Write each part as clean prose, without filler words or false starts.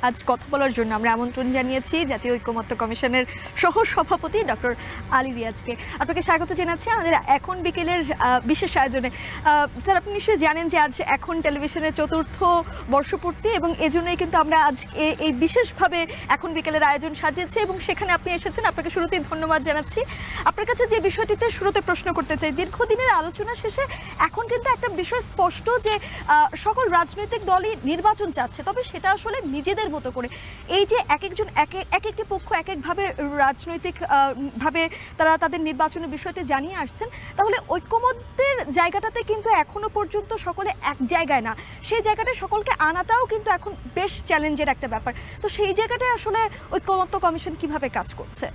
আজ কথা বলার জন্য আমরা আমন্ত্রণ জানিয়েছি জাতীয় ঐকমত্য কমিশনের সহ সভাপতি ডক্টর আলী রিয়াজকে। আপনাকে স্বাগত জানাচ্ছি আমাদের এখন বিকেলের বিশেষ আয়োজনে। স্যার, আপনি নিশ্চয়ই জানেন যে আজ এখন টেলিভিশনের চতুর্থ বর্ষপূর্তি এবং এজন্যই কিন্তু আমরা আজ এই বিশেষভাবে এখন বিকেলের আয়োজন সাজিয়েছি এবং সেখানে আপনি এসেছেন। আপনাকে শুরুতেই ধন্যবাদ জানাচ্ছি। আপনার কাছে যে বিষয়টিতে শুরুতে প্রশ্ন করতে চাই, দীর্ঘদিনের আলোচনা শেষে এখন কিন্তু একটা বিষয় স্পষ্ট যে সকল রাজনৈতিক দলই নির্বাচন চাচ্ছে, তবে সেটা আসলে নিজেদের মতো করে। এই যে একজন একটি পক্ষ এক একভাবে রাজনৈতিক ভাবে তারা তাদের নির্বাচনের বিষয়টি জানিয়ে আসছেন, তাহলে ঐক্যমত্যের জায়গাটাতে কিন্তু এখনো পর্যন্ত সকলে এক জায়গায় না। সেই জায়গাটা সকলকে আনাটাও কিন্তু এখন বেশ চ্যালেঞ্জের একটা ব্যাপার। তো সেই জায়গাটায় আসলে ঐক্যমত্য কমিশন কিভাবে কাজ করছে?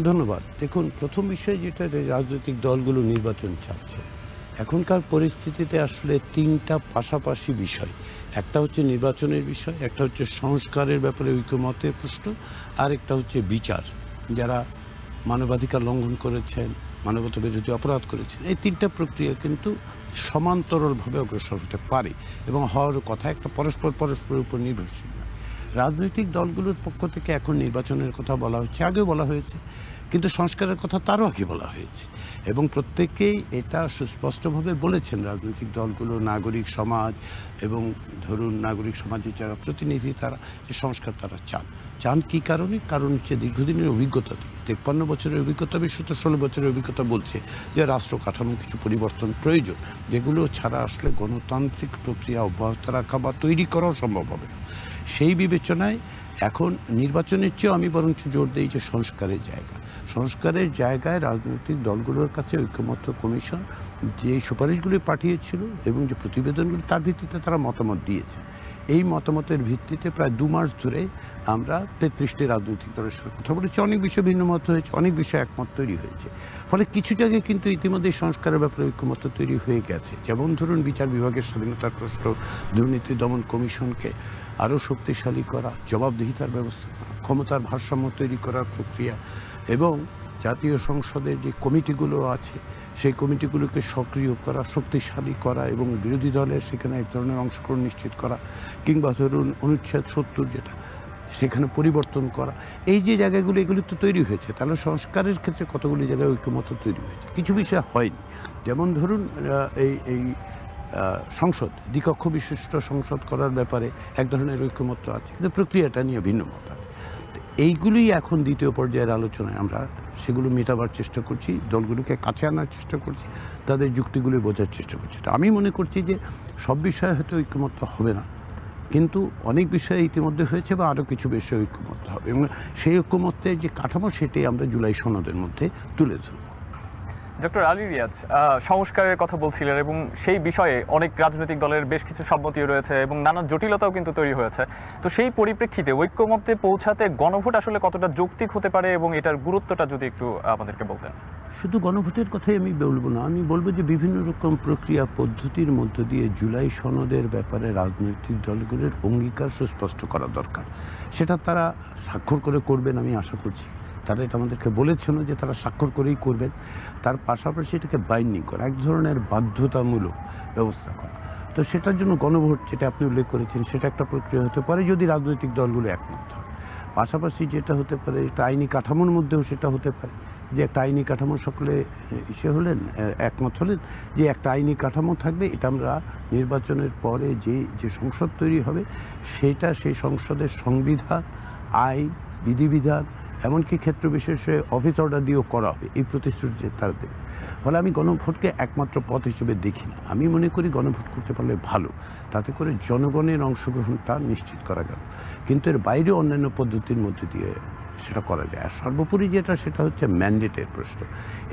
ধন্যবাদ। দেখুন, প্রথম বিষয় যেটা, রাজনৈতিক দলগুলো নির্বাচন চাচ্ছে। এখনকার পরিস্থিতিতে আসলে তিনটা পাশাপাশি বিষয়, একটা হচ্ছে নির্বাচনের বিষয়, একটা হচ্ছে সংস্কারের ব্যাপারে ঐক্যমতের প্রশ্ন, আর একটা হচ্ছে বিচার। যারা মানবাধিকার লঙ্ঘন করেছেন, মানবতা বিরোধী অপরাধ করেছেন, এই তিনটা প্রক্রিয়া কিন্তু সমান্তরালভাবে অগ্রসর হতে পারে এবং হওয়ার কথা, একটা পরস্পরের উপর নির্ভরশীল না। রাজনৈতিক দলগুলোর পক্ষ থেকে এখন নির্বাচনের কথা বলা হচ্ছে, আগেও বলা হয়েছে, কিন্তু সংস্কারের কথা তারও আগে বলা হয়েছে এবং প্রত্যেকেই এটা সুস্পষ্টভাবে বলেছেন। রাজনৈতিক দলগুলো, নাগরিক সমাজ এবং ধরুন নাগরিক সমাজের যারা প্রতিনিধি, তারা যে সংস্কার তারা চান কী কারণে? কারণ হচ্ছে দীর্ঘদিনের অভিজ্ঞতা, 53 বছরের অভিজ্ঞতা, বিশেষত 16 বছরের অভিজ্ঞতা বলছে যে রাষ্ট্র কাঠামো কিছু পরিবর্তন প্রয়োজন, যেগুলো ছাড়া আসলে গণতান্ত্রিক প্রক্রিয়া অব্যাহত রাখা বা তৈরি করাও সম্ভব হবে না। সেই বিবেচনায় এখন নির্বাচনের চেয়েও আমি বরঞ্চ জোর দিই যে সংস্কারের জায়গায় রাজনৈতিক দলগুলোর কাছে ঐক্যমত্য কমিশন যে সুপারিশগুলি পাঠিয়েছিল এবং যে প্রতিবেদনগুলি, তার ভিত্তিতে তারা মতামত দিয়েছে। এই মতামতের ভিত্তিতে প্রায় 2 মাস ধরে আমরা 33টি রাজনৈতিক দলের সাথে কথা বলেছি। অনেক বিষয়ে ভিন্ন মত হয়েছে, অনেক বিষয়ে একমত তৈরি হয়েছে। ফলে কিছু জায়গায় কিন্তু ইতিমধ্যেই সংস্কারের ব্যাপারে ঐক্যমত্য তৈরি হয়ে গেছে। যেমন ধরুন বিচার বিভাগের স্বাধীনতার প্রশ্ন, দুর্নীতি দমন কমিশনকে আরও শক্তিশালী করা, জবাবদিহিতার ব্যবস্থা করা, ক্ষমতার ভারসাম্য তৈরি করার প্রক্রিয়া এবং জাতীয় সংসদের যে কমিটিগুলো আছে সেই কমিটিগুলোকে সক্রিয় করা, শক্তিশালী করা এবং বিরোধী দলের সেখানে এক ধরনের অংশগ্রহণ নিশ্চিত করা, কিংবা ধরুন অনুচ্ছেদ 70 যেটা, সেখানে পরিবর্তন করা। এই যে জায়গাগুলো, এগুলি তো তৈরি হয়েছে। তাহলে সংস্কারের ক্ষেত্রে কতগুলি জায়গায় ঐক্যমত্য তৈরি হয়েছে, কিছু বিষয় হয়নি। যেমন ধরুন এই সংসদ, দ্বিকক্ষ বিশিষ্ট সংসদ করার ব্যাপারে এক ধরনের ঐক্যমত্য আছে, কিন্তু প্রক্রিয়াটা নিয়ে ভিন্ন মত আছে। এইগুলোই এখন দ্বিতীয় পর্যায়ের আলোচনায় আমরা সেগুলো মেটাবার চেষ্টা করছি, দলগুলোকে কাছে আনার চেষ্টা করছি, তাদের যুক্তিগুলো বোঝার চেষ্টা করছি। তো আমি মনে করছি যে সব বিষয়ে হয়তো ঐক্যমত্য হবে না, কিন্তু অনেক বিষয়ে ইতিমধ্যে হয়েছে বা আরও কিছু বিষয়ে ঐক্যমত্য হবে এবং সেই ঐক্যমত্যের যে কাঠামো, সেটাই আমরা জুলাই সনদের মধ্যে তুলে ধরব। ডক্টর আলী রিয়াজ সংস্কারের কথা বলছিলেন এবং সেই বিষয়ে অনেক রাজনৈতিক দলের বেশ কিছু সম্মতিও রয়েছে এবং নানা জটিলতাও কিন্তু তৈরি হয়েছে। তো সেই পরিপ্রেক্ষিতে ঐক্যমত্যে পৌঁছাতে গণভোট আসলে কতটা যৌক্তিক হতে পারে এবং এটার গুরুত্বটা যদি একটু আমাদেরকে বলতেন। শুধু গণভোটের কথাই আমি বলবো না, আমি বলবো যে বিভিন্ন রকম প্রক্রিয়া পদ্ধতির মধ্য দিয়ে জুলাই সনদের ব্যাপারে রাজনৈতিক দলগুলোর অঙ্গীকার সুস্পষ্ট করা দরকার। সেটা তারা স্বাক্ষর করে করবেন, আমি আশা করছি। তারা এটা আমাদেরকে বলেছেন যে তারা স্বাক্ষর করেই করবেন। তার পাশাপাশি এটাকে বাইন্ডিং করা, এক ধরনের বাধ্যতামূলক ব্যবস্থা করা। তো সেটার জন্য গণভোট, যেটা আপনি উল্লেখ করেছেন, সেটা একটা প্রক্রিয়া হতে পারে যদি রাজনৈতিক দলগুলো একমত হয়। পাশাপাশি যেটা হতে পারে, একটা আইনি কাঠামোর মধ্যেও সেটা হতে পারে যে একটা আইনি কাঠামো সকলে একমত হলেন যে একটা আইনি কাঠামো থাকবে। এটা আমরা নির্বাচনের পরে যে সংসদ তৈরি হবে, সেটা সেই সংসদের সংবিধান, আইন, বিধিবিধান, এমনকি ক্ষেত্র বিশেষে অফিস অর্ডার দিয়েও করা হবে, এই প্রতিশ্রুতি তারা দেবে। ফলে আমি গণভোটকে একমাত্র পথ হিসেবে দেখি না। আমি মনে করি গণভোট করতে পারলে ভালো, তাতে করে জনগণের অংশগ্রহণটা নিশ্চিত করা গেল, কিন্তু এর বাইরে অন্যান্য পদ্ধতির মধ্যে দিয়ে সেটা করা যায়। আর সর্বোপরি যেটা, সেটা হচ্ছে ম্যান্ডেটের প্রশ্ন।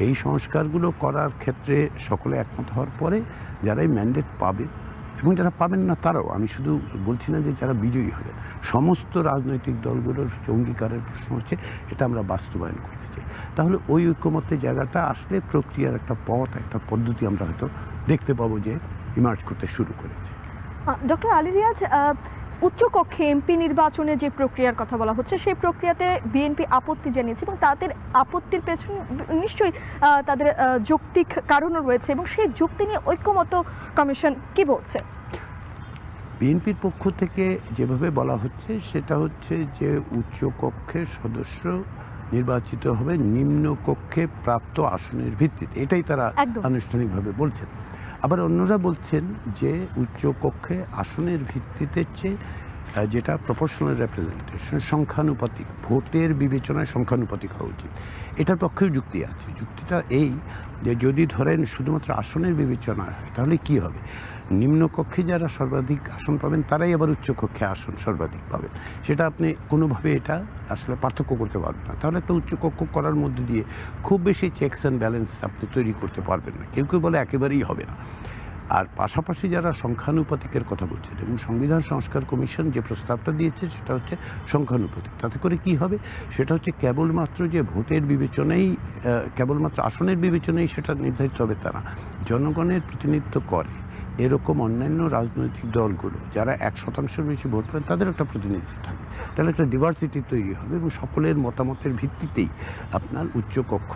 এই সংস্কারগুলো করার ক্ষেত্রে সকলে একমত হওয়ার পরে যারা এই ম্যান্ডেট পাবে এবং যারা পাবেন না তারাও, আমি শুধু বলছি না যে যারা বিজয়ী হবেন, সমস্ত রাজনৈতিক দলগুলোর অঙ্গীকারের প্রশ্ন হচ্ছে এটা আমরা বাস্তবায়ন করতে চাই। তাহলে ওই ঐক্যমত্যের জায়গাটা আসলে প্রক্রিয়ার একটা পথ, একটা পদ্ধতি আমরা হয়তো দেখতে পাবো যে ইমার্জ করতে শুরু করেছে। ডক্টর আলী রিয়াজ, উচ্চকক্ষে এমপি নির্বাচনে যে প্রক্রিয়ার কথা বলা হচ্ছে, সেই প্রক্রিয়াতে বিএনপি আপত্তি জানিয়েছে এবং তাদের আপত্তির পেছনে নিশ্চয়ই তাদের যৌক্তিক কারণও রয়েছে এবং সেই যুক্তি নিয়ে ঐক্যমত্য কমিশন কি বলছে? বিএনপির পক্ষ থেকে যেভাবে বলা হচ্ছে সেটা হচ্ছে যে উচ্চ কক্ষের সদস্য নির্বাচিত হবে নিম্ন কক্ষে প্রাপ্ত আসনের ভিত্তিতে, এটাই তারা একদম। আনুষ্ঠানিকভাবে বলছেন। আবার অন্যরা বলছেন যে উচ্চ কক্ষে আসনের ভিত্তিতে চেয়ে যেটা প্রপোর্শনাল রেপ্রেজেন্টেশন, সংখ্যানুপাতিক, ভোটের বিবেচনায় সংখ্যানুপাতিক হওয়া উচিত। এটার পক্ষেও যুক্তি আছে। যুক্তিটা এই যে যদি ধরেন শুধুমাত্র আসনের বিবেচনা হয় তাহলে কি হবে, নিম্নকক্ষে যারা সর্বাধিক আসন পাবেন তারাই আবার উচ্চকক্ষে আসন সর্বাধিক পাবেন। সেটা আপনি কোনোভাবে এটা আসলে পার্থক্য করতে পারবেন না। তাহলে একটা উচ্চকক্ষ করার মধ্যে দিয়ে খুব বেশি চেকস অ্যান্ড ব্যালেন্স আপনি তৈরি করতে পারবেন না। কেউ কেউ বলে একেবারেই হবে না। আর পাশাপাশি যারা সংখ্যানুপাতিকের কথা বলছেন এবং সংবিধান সংস্কার কমিশন যে প্রস্তাবটা দিয়েছে সেটা হচ্ছে সংখ্যানুপাতিক। তাতে করে কি হবে, সেটা হচ্ছে কেবলমাত্র যে ভোটের বিবেচনাই, কেবলমাত্র আসনের বিবেচনাই সেটা নির্ধারিত হবে তা না। জনগণের প্রতিনিধিত্ব করে এরকম অন্যান্য রাজনৈতিক দলগুলো যারা 1% বেশি ভোট পান তাদের একটা প্রতিনিধিত্ব থাকবে। তাহলে একটা ডিভার্সিটি তৈরি হবে এবং সকলের মতামতের ভিত্তিতেই আপনার উচ্চকক্ষ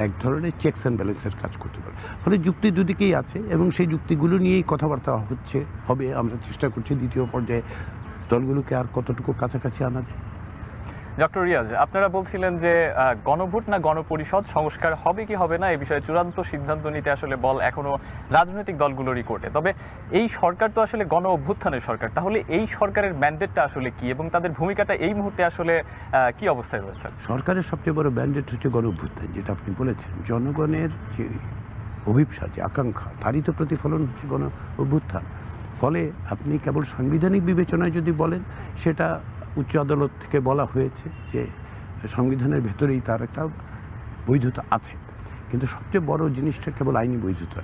এক ধরনের চেকস অ্যান্ড ব্যালেন্সের কাজ করতে পারে। ফলে যুক্তি দুদিকেই আছে এবং সেই যুক্তিগুলো নিয়েই কথাবার্তা হবে। আমরা চেষ্টা করছি দ্বিতীয় পর্যায়ে দলগুলোকে আর কতটুকু কাছাকাছি আনা যায়। ডক্টর রিয়াজ, আপনারা বলছিলেন যে গণভোট না গণপরিষদ সংস্কার হবে কি হবে না এই বিষয়ে চূড়ান্ত সিদ্ধান্ত নিতে আসলে বল এখনো রাজনৈতিক দলগুলোরই কোর্টে। তবে এই সরকার তো আসলে গণ অভ্যুত্থানের সরকার, তাহলে এই সরকারের ম্যান্ডেটটা আসলে কি এবং তাদের ভূমিকাটা এই মুহূর্তে আসলে কি অবস্থায় রয়েছে? সরকারের সবচেয়ে বড় ম্যান্ডেট হচ্ছে গণ অভ্যুত্থান, যেটা আপনি বলেছেন। জনগণের যে অভিপ্সা, যে আকাঙ্ক্ষা, তারই তো প্রতিফলন হচ্ছে গণ অভ্যুত্থান। ফলে আপনি কেবল সাংবিধানিক বিবেচনায় যদি বলেন, সেটা উচ্চ আদালত থেকে বলা হয়েছে যে সংবিধানের ভেতরেই তার একটা বৈধতা আছে। কিন্তু সবচেয়ে বড় জিনিসটা কেবল আইনি বৈধতা।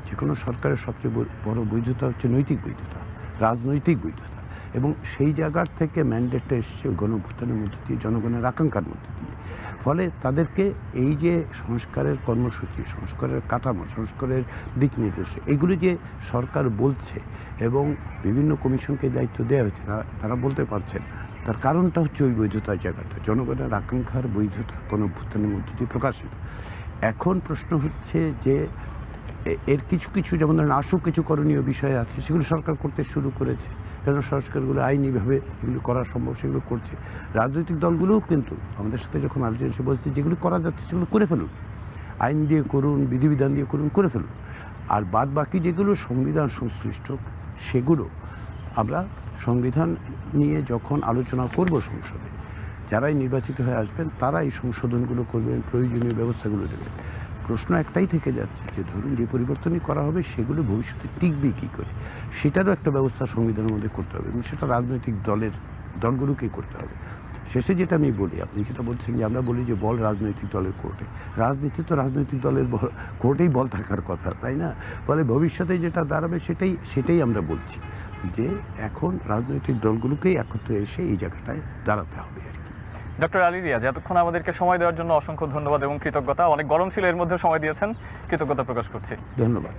যে কোনো সরকারের সবচেয়ে বড় বৈধতা হচ্ছে নৈতিক বৈধতা, রাজনৈতিক বৈধতা। এবং সেই জায়গার থেকে ম্যান্ডেটটা এসছে গণ অভ্যুত্থানের মধ্যে দিয়ে, জনগণের আকাঙ্ক্ষার মধ্যে দিয়ে। ফলে তাদেরকে এই যে সংস্কারের কর্মসূচি, সংস্কারের কাঠামো, সংস্কারের দিক নির্দেশ, এগুলি যে সরকার বলছে এবং বিভিন্ন কমিশনকে দায়িত্ব দেওয়া হয়েছে, তারা বলতে পারছেন, তার কারণটা হচ্ছে ওই বৈধতার জায়গাটা, জনগণের আকাঙ্ক্ষার বৈধতা গণ অভ্যুত্থানের মধ্যে দিয়ে প্রকাশিত। এখন প্রশ্ন হচ্ছে যে এর কিছু কিছু, যেমন ধরেন আশু কিছু করণীয় বিষয় আছে, সেগুলো সরকার করতে শুরু করেছে। কেন সংস্কারগুলো আইনিভাবে এগুলো করা সম্ভব সেগুলো করছে। রাজনৈতিক দলগুলোও কিন্তু আমাদের সাথে যখন আলোচনা এসে বলছে যেগুলো করা যাচ্ছে সেগুলো করে ফেলুন, আইন দিয়ে করুন, বিধিবিধান দিয়ে করুন, করে ফেলুন। আর বাদ বাকি যেগুলো সংবিধান সংশ্লিষ্ট, সেগুলো আমরা সংবিধান নিয়ে যখন আলোচনা করব সংসদে, যারাই নির্বাচিত হয়ে আসবেন তারা এই সংশোধনগুলো করবেন, প্রয়োজনীয় ব্যবস্থাগুলো নেবেন। প্রশ্ন একটাই থেকে যাচ্ছে যে ধরুন যে পরিবর্তনই করা হবে সেগুলো ভবিষ্যতে টিকবে কী করে, সেটারও একটা ব্যবস্থা সংবিধানের মধ্যে করতে হবে এবং সেটা রাজনৈতিক দলগুলোকেই করতে হবে। শেষে যেটা আমি বলি, আপনি যেটা বলছেন যে আমরা বলি যে বল রাজনৈতিক দলের কোর্টে, রাজনীতি তো রাজনৈতিক দলের কোর্টেই বল থাকার কথা, তাই না? ফলে ভবিষ্যতে যেটা দাঁড়াবে সেটাই আমরা বলছি যে এখন রাজনৈতিক দলগুলোকেই একত্রে এসে এই জায়গাটায় দাঁড়াতে হবে আর কি। ডক্টর আলী রিয়াজ, এতক্ষণ আমাদেরকে সময় দেওয়ার জন্য অসংখ্য ধন্যবাদ এবং কৃতজ্ঞতা। অনেক গরম ছিল, এর মধ্যে সময় দিয়েছেন, কৃতজ্ঞতা প্রকাশ করছি। ধন্যবাদ।